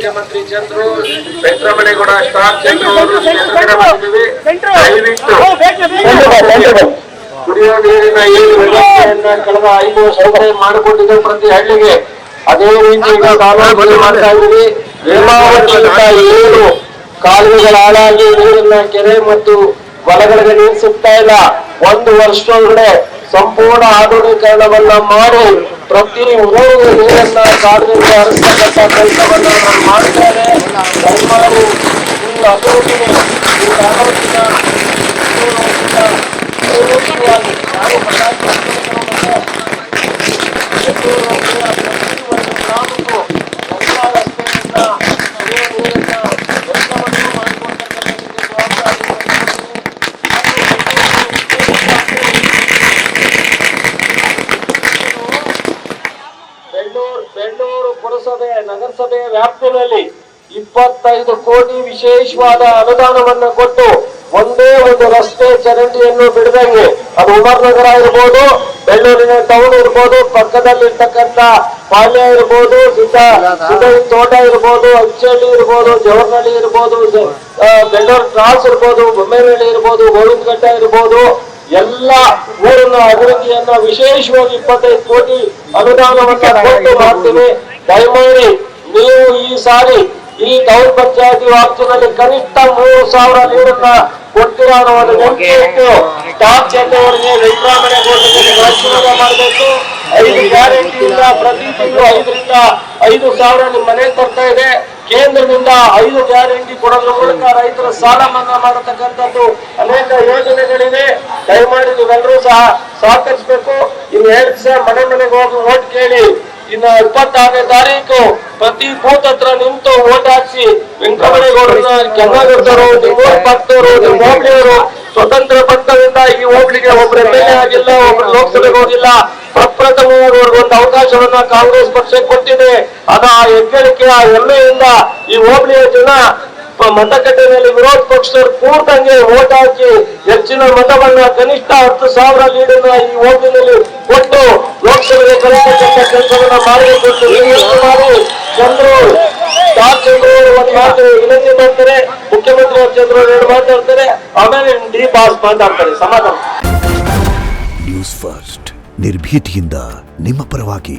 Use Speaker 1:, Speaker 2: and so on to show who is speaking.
Speaker 1: ಮುಖ್ಯಮಂತ್ರಿ ಚಂದ್ರು ವೆಂಕಟರಮಣೇಗೌಡ ಸ್ಟಾರ್ ಚಂದ್ರು ದಯವಿಟ್ಟು ಕುಡಿಯುವ ನೀರಿನ ಏನು ವ್ಯವಸ್ಥೆಯನ್ನ ಕಳೆದ 5 ವರ್ಷ ಮಾಡಿಕೊಂಡಿದ್ದ ಪ್ರತಿ ಹಳ್ಳಿಗೆ ಅದೇ ರೀತಿ ಈಗ ಕಾಲುವೆ ಮಾಡ್ತಾ ಇದ್ದೀವಿ. ಹೇಮಾವತಿಯಿಂದ 7 ಕಾಲುವೆಗಳ ಹಾಳಾಗಿ ನೀರನ್ನ ಕೆರೆ ಮತ್ತು ಹೊಲಗಳಿಗೆ ನೀರು ಸಿಗ್ತಾ ಇಲ್ಲ. 1 ವರ್ಷದೊಳಗಡೆ ಸಂಪೂರ್ಣ ಆಧುನೀಕರಣವನ್ನ ಮಾಡಿ ಪ್ರತಿ ಊರಿಗೆ ನೀರನ್ನ ಕಾಲುವೆಗೆ ಹರಿಸ್ತಕ್ಕಂಥ ಕೆಲಸವನ್ನ ನಾವು ಮಾಡ್ತೇವೆ. ದಯಮಾಡಿ ಈ ಅಭಿವೃದ್ಧಿ ಬೆಳ್ಳೂರು ಪುರಸಭೆ ನಗರಸಭೆ ವ್ಯಾಪ್ತಿಯಲ್ಲಿ 25 ಕೋಟಿ ವಿಶೇಷವಾದ ಅನುದಾನವನ್ನು ಕೊಟ್ಟು ಒಂದೇ ಒಂದು ರಸ್ತೆ ಚರಂಡಿಯನ್ನು ಬಿಡದಂಗೆ, ಅದು ಉಮರ್ ನಗರ ಇರ್ಬೋದು, ಬೆಳ್ಳೂರಿನ ಟೌನ್ ಇರ್ಬೋದು, ಪಕ್ಕದಲ್ಲಿರ್ತಕ್ಕಂಥ ಪಾಳ್ಯ ಇರ್ಬೋದು, ತೋಟ ಇರ್ಬೋದು, ಅಚ್ಚಳ್ಳಿ ಇರ್ಬೋದು, ಜವರ್ನಹಳ್ಳಿ ಇರ್ಬೋದು, ಬೆಳ್ಳೂರು ಕ್ರಾಸ್ ಇರ್ಬೋದು, ಬೊಮ್ಮೆನಹಳ್ಳಿ ಇರ್ಬೋದು, ಗೋವಿಂದಘಟ್ಟ ಇರ್ಬೋದು, ಎಲ್ಲ ಊರಿನ ಅಭಿವೃದ್ಧಿಯನ್ನ ವಿಶೇಷವಾಗಿ 25 ಕೋಟಿ ಅನುದಾನವನ್ನ ಕೊಟ್ಟು ಮಾಡ್ತೀವಿ. ದಯಮಾಡಿ ನೀವು ಈ ಸಾರಿ ಈ ಟೌನ್ ಪಂಚಾಯತಿ ವ್ಯಾಪ್ತಿನಲ್ಲಿ ಕನಿಷ್ಠ 3,000 ನೀರನ್ನ ಕೊಡ್ತೀರಾ ಅನ್ನೋ ಒಂದು ನಂಬಿಕೆ ಇಟ್ಟು ಸ್ಟಾಫ್ ಜನವರಿಗೆ ವೆಂಕಟರಮಣೇಗೌಡರಿಗೆ ಪರಿಶೀಲನೆ ಮಾಡಬೇಕು. 5 ಗ್ಯಾರಂಟಿಯಿಂದ ಪ್ರತಿ ತಿಂಗಳು 5ರಿಂದ 5,000 ನಿಮ್ಮ ಮನೆಗೆ ಬರ್ತಾ ಇದೆ. ಕೇಂದ್ರದಿಂದ 5 ಗ್ಯಾರಂಟಿ ಕೊಡೋದ್ರ ಮೂಲಕ ರೈತರ ಸಾಲ ಮನ್ನಾ ಮಾಡತಕ್ಕಂಥದ್ದು ಅನೇಕ ಯೋಜನೆಗಳಿದೆ. ದಯಮಾಡಿ ನೀವೆಲ್ಲರೂ ಸಹ ಸಹಕರಿಸಬೇಕು. ಇನ್ನು 2 ದಿವಸ ಮನೆಗೆ ಹೋಗಿ ಓಟ್ ಕೇಳಿ. ಇನ್ನು 26ನೇ ತಾರೀಕು ಪ್ರತಿ ಬೂತ್ ಹತ್ರ ನಿಂತು ಓಟ್ ಹಾಕಿಸಿ ವೆಂಕಟರಮಣೇಗೌಡರನ್ನ ಕೆನ್ನಾಗಿರ್ತಾರೋ, ನಿಮ್ಮ ಭಕ್ತರು, ನಿಮ್ಮ ಹೋಬಳಿಯವರು ಸ್ವತಂತ್ರ ಪಕ್ಷದಿಂದ ಈ ಹೋಬಳಿಗೆ ಒಬ್ರು MLA ಆಗಿಲ್ಲ, ಒಬ್ರು ಲೋಕಸಭೆಗೆ ಹೋಗಿಲ್ಲ. ಪ್ರಪ್ರಥಮವಾಗಿ ಒಂದು ಅವಕಾಶವನ್ನ ಕಾಂಗ್ರೆಸ್ ಪಕ್ಷಕ್ಕೆ ಕೊಟ್ಟಿದೆ. ಅದು ಆ ಹೆಗ್ಗಳಿಕೆ ಆ ಹೆಮ್ಮೆಯಿಂದ ಈ ಹೋಬಳಿಯ ಜನ ಮತಗಟ್ಟೆಯಲ್ಲಿ ವಿರೋಧ ಪಕ್ಷದವರು ಕೂರ್ದಂಗೆ ಓಟ್ ಹಾಕಿ ಹೆಚ್ಚಿನ ಮತವನ್ನ ಕನಿಷ್ಠ 10,000 ಲೀಡನ್ನ ಈ ಹೋಬಳಿನಲ್ಲಿ ಕೊಟ್ಟು ಲೋಕಸಭೆಗೆ ಕಳಿಸತಕ್ಕಂಥ ಕೆಲಸವನ್ನ ಮಾಡಬೇಕು ಅಂತ ಮಾಡಿ ಚಂದ್ರು ಒಂದು ಮಾತು ವಿನಂತಿ ಮಾಡ್ತಾರೆ. ಮುಖ್ಯಮಂತ್ರಿ ಚಂದ್ರು 2 ಮಾತಾಡ್ತಾರೆ, ಆಮೇಲೆ ಡಿ ಬಾಸ್ ಮಾತಾಡ್ತಾರೆ. ಸಮಾಧಾನ.
Speaker 2: ನ್ಯೂಸ್ ಫಸ್ಟ್ ನಿರ್ಭೀತಿಯಿಂದ ನಿಮ್ಮ ಪರವಾಗಿ.